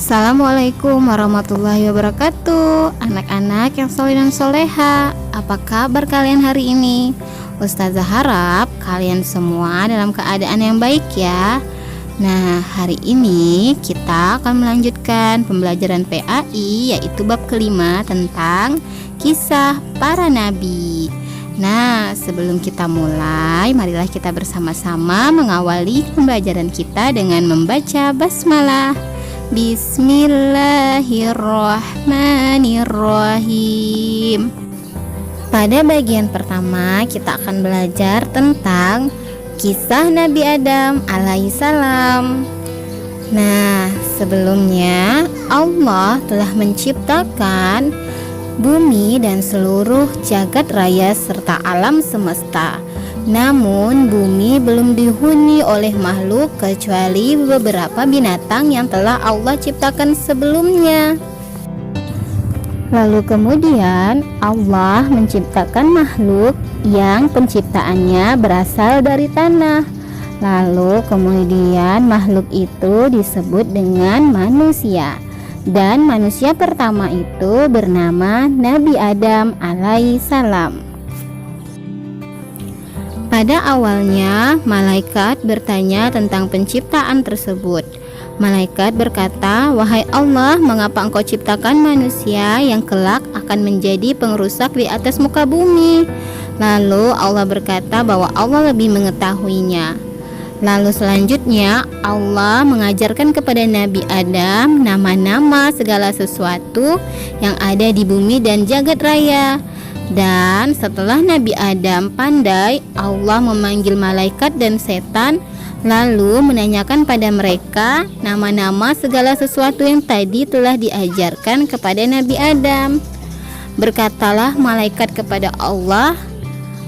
Assalamualaikum warahmatullahi wabarakatuh. Anak-anak yang soleh dan soleha, apa kabar kalian hari ini? Ustazah harap kalian semua dalam keadaan yang baik ya. Nah, hari ini kita akan melanjutkan pembelajaran PAI, yaitu bab kelima tentang kisah para nabi. Nah, sebelum kita mulai, marilah kita bersama-sama mengawali pembelajaran kita dengan membaca basmalah. Bismillahirrahmanirrahim. Pada bagian pertama kita akan belajar tentang kisah Nabi Adam alaihissalam. Nah, sebelumnya Allah telah menciptakan bumi dan seluruh jagat raya serta alam semesta. Namun bumi belum dihuni oleh makhluk kecuali beberapa binatang yang telah Allah ciptakan sebelumnya. Lalu kemudian Allah menciptakan makhluk yang penciptaannya berasal dari tanah. Lalu kemudian makhluk itu disebut dengan manusia. Dan manusia pertama itu bernama Nabi Adam alaihissalam. Pada awalnya, malaikat bertanya tentang penciptaan tersebut. Malaikat berkata, "Wahai Allah, mengapa engkau ciptakan manusia yang kelak akan menjadi pengrusak di atas muka bumi?" Lalu Allah berkata bahwa Allah lebih mengetahuinya. Lalu selanjutnya Allah mengajarkan kepada Nabi Adam nama-nama segala sesuatu yang ada di bumi dan jagat raya. Dan setelah Nabi Adam pandai, Allah memanggil malaikat dan setan, lalu menanyakan pada mereka nama-nama segala sesuatu yang tadi telah diajarkan kepada Nabi Adam. Berkatalah malaikat kepada Allah,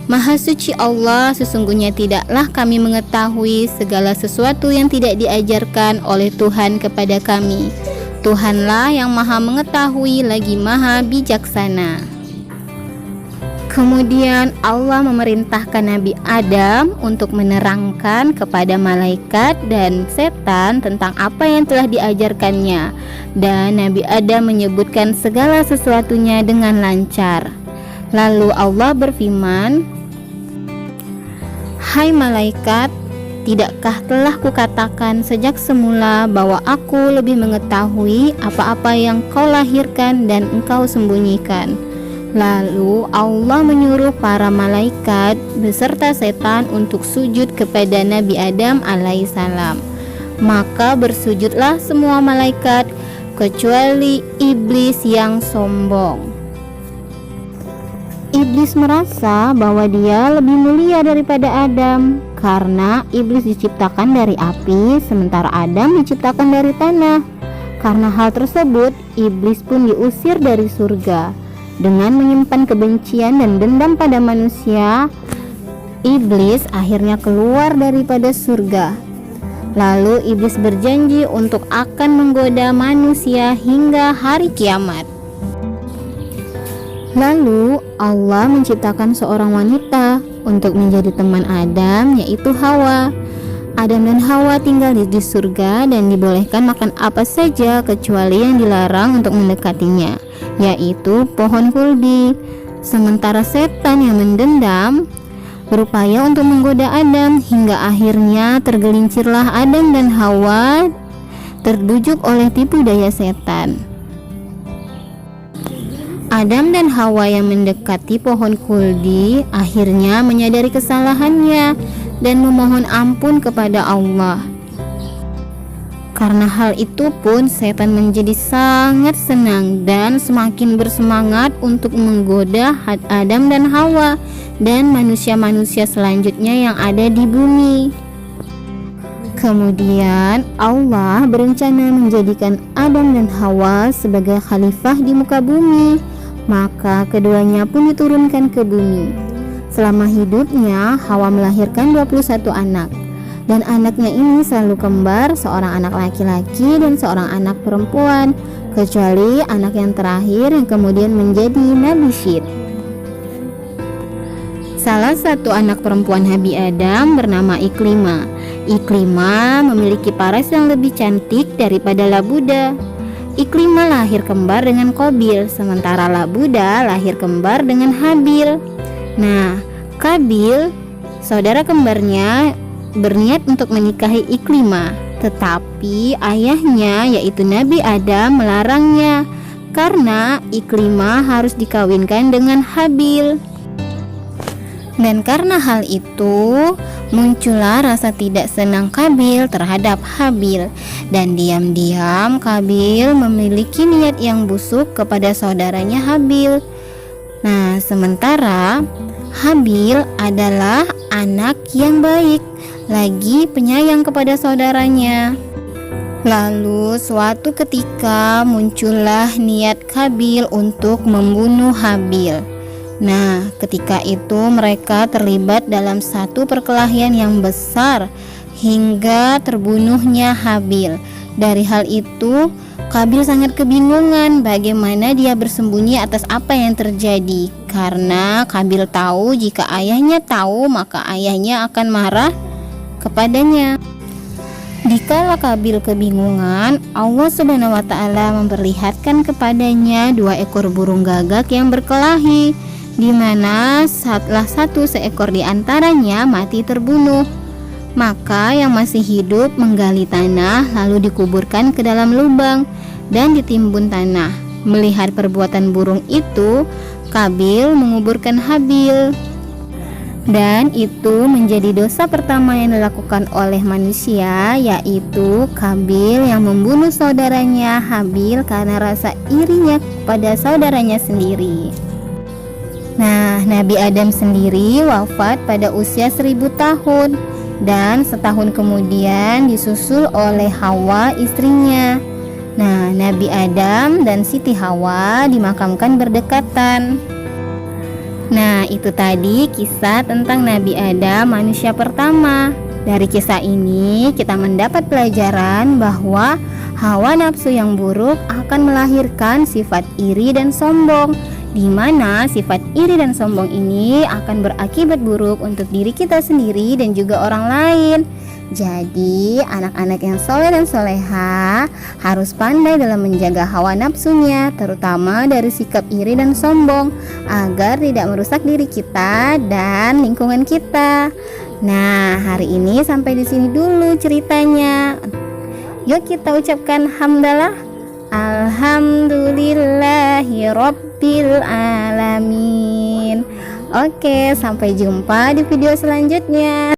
"Maha suci Allah, sesungguhnya tidaklah kami mengetahui segala sesuatu yang tidak diajarkan oleh Tuhan kepada kami. Tuhanlah yang maha mengetahui lagi maha bijaksana." Kemudian Allah memerintahkan Nabi Adam untuk menerangkan kepada malaikat dan setan tentang apa yang telah diajarkannya. Dan Nabi Adam menyebutkan segala sesuatunya dengan lancar. Lalu Allah berfirman, "Hai malaikat, tidakkah telah kukatakan sejak semula bahwa aku lebih mengetahui apa-apa yang kau lahirkan dan engkau sembunyikan?" Lalu Allah menyuruh para malaikat beserta setan untuk sujud kepada Nabi Adam alaihissalam. Maka bersujudlah semua malaikat kecuali iblis yang sombong. Iblis merasa bahwa dia lebih mulia daripada Adam karena iblis diciptakan dari api sementara Adam diciptakan dari tanah. Karena hal tersebut, iblis pun diusir dari surga. Dengan menyimpan kebencian dan dendam pada manusia, iblis akhirnya keluar daripada surga. Lalu iblis berjanji untuk akan menggoda manusia hingga hari kiamat. Lalu Allah menciptakan seorang wanita untuk menjadi teman Adam, yaitu Hawa. Adam dan Hawa tinggal di surga dan dibolehkan makan apa saja kecuali yang dilarang untuk mendekatinya, yaitu pohon khuldi. Sementara setan yang mendendam berupaya untuk menggoda Adam hingga akhirnya tergelincirlah Adam dan Hawa terbujuk oleh tipu daya setan. Adam dan Hawa yang mendekati pohon khuldi akhirnya menyadari kesalahannya dan memohon ampun kepada Allah. Karena hal itu pun setan menjadi sangat senang dan semakin bersemangat untuk menggoda Adam dan Hawa dan manusia-manusia selanjutnya yang ada di bumi. Kemudian Allah berencana menjadikan Adam dan Hawa sebagai khalifah di muka bumi. Maka keduanya pun diturunkan ke bumi. Selama hidupnya Hawa melahirkan 21 anak. Dan anaknya ini selalu kembar, seorang anak laki-laki dan seorang anak perempuan, kecuali anak yang terakhir yang kemudian menjadi Nabi Syed. Salah satu anak perempuan Nabi Adam bernama Iklimah. Iklimah memiliki paras yang lebih cantik daripada Labuda. Iklimah lahir kembar dengan Qabil, sementara Labuda lahir kembar dengan Habil. Nah, Qabil, saudara kembarnya, berniat untuk menikahi Iklimah, tetapi ayahnya yaitu Nabi Adam melarangnya karena Iklimah harus dikawinkan dengan Habil. Dan karena hal itu, muncullah rasa tidak senang Qabil terhadap Habil, dan diam-diam Qabil memiliki niat yang busuk kepada saudaranya Habil. Nah, sementara Habil adalah anak yang baik, lagi penyayang kepada saudaranya. Lalu suatu ketika muncullah niat Qabil untuk membunuh Habil. Nah, ketika itu mereka terlibat dalam satu perkelahian yang besar hingga terbunuhnya Habil. Dari hal itu, Qabil sangat kebingungan bagaimana dia bersembunyi atas apa yang terjadi, karena Qabil tahu jika ayahnya tahu maka ayahnya akan marah kepadanya. Dikala Qabil kebingungan, Allah Subhanahu wa Ta'ala memperlihatkan kepadanya 2 ekor burung gagak yang berkelahi, di mana salah satu seekor di antaranya mati terbunuh. Maka yang masih hidup menggali tanah lalu dikuburkan ke dalam lubang dan ditimbun tanah. Melihat perbuatan burung itu, Qabil menguburkan Habil. Dan itu menjadi dosa pertama yang dilakukan oleh manusia, yaitu Qabil yang membunuh saudaranya Habil karena rasa irinya kepada saudaranya sendiri. Nah, Nabi Adam sendiri wafat pada usia 1000 tahun, dan setahun kemudian disusul oleh Hawa istrinya. Nah, Nabi Adam dan Siti Hawa dimakamkan berdekatan. Nah, itu tadi kisah tentang Nabi Adam, manusia pertama. Dari kisah ini kita mendapat pelajaran bahwa hawa nafsu yang buruk akan melahirkan sifat iri dan sombong, di mana sifat iri dan sombong ini akan berakibat buruk untuk diri kita sendiri dan juga orang lain. Jadi anak-anak yang soleh dan soleha harus pandai dalam menjaga hawa nafsunya, terutama dari sikap iri dan sombong, agar tidak merusak diri kita dan lingkungan kita. Nah, hari ini sampai di sini dulu ceritanya. Yuk kita ucapkan hamdalah. Alhamdulillahi Rabbil Alamin. Oke, sampai jumpa di video selanjutnya.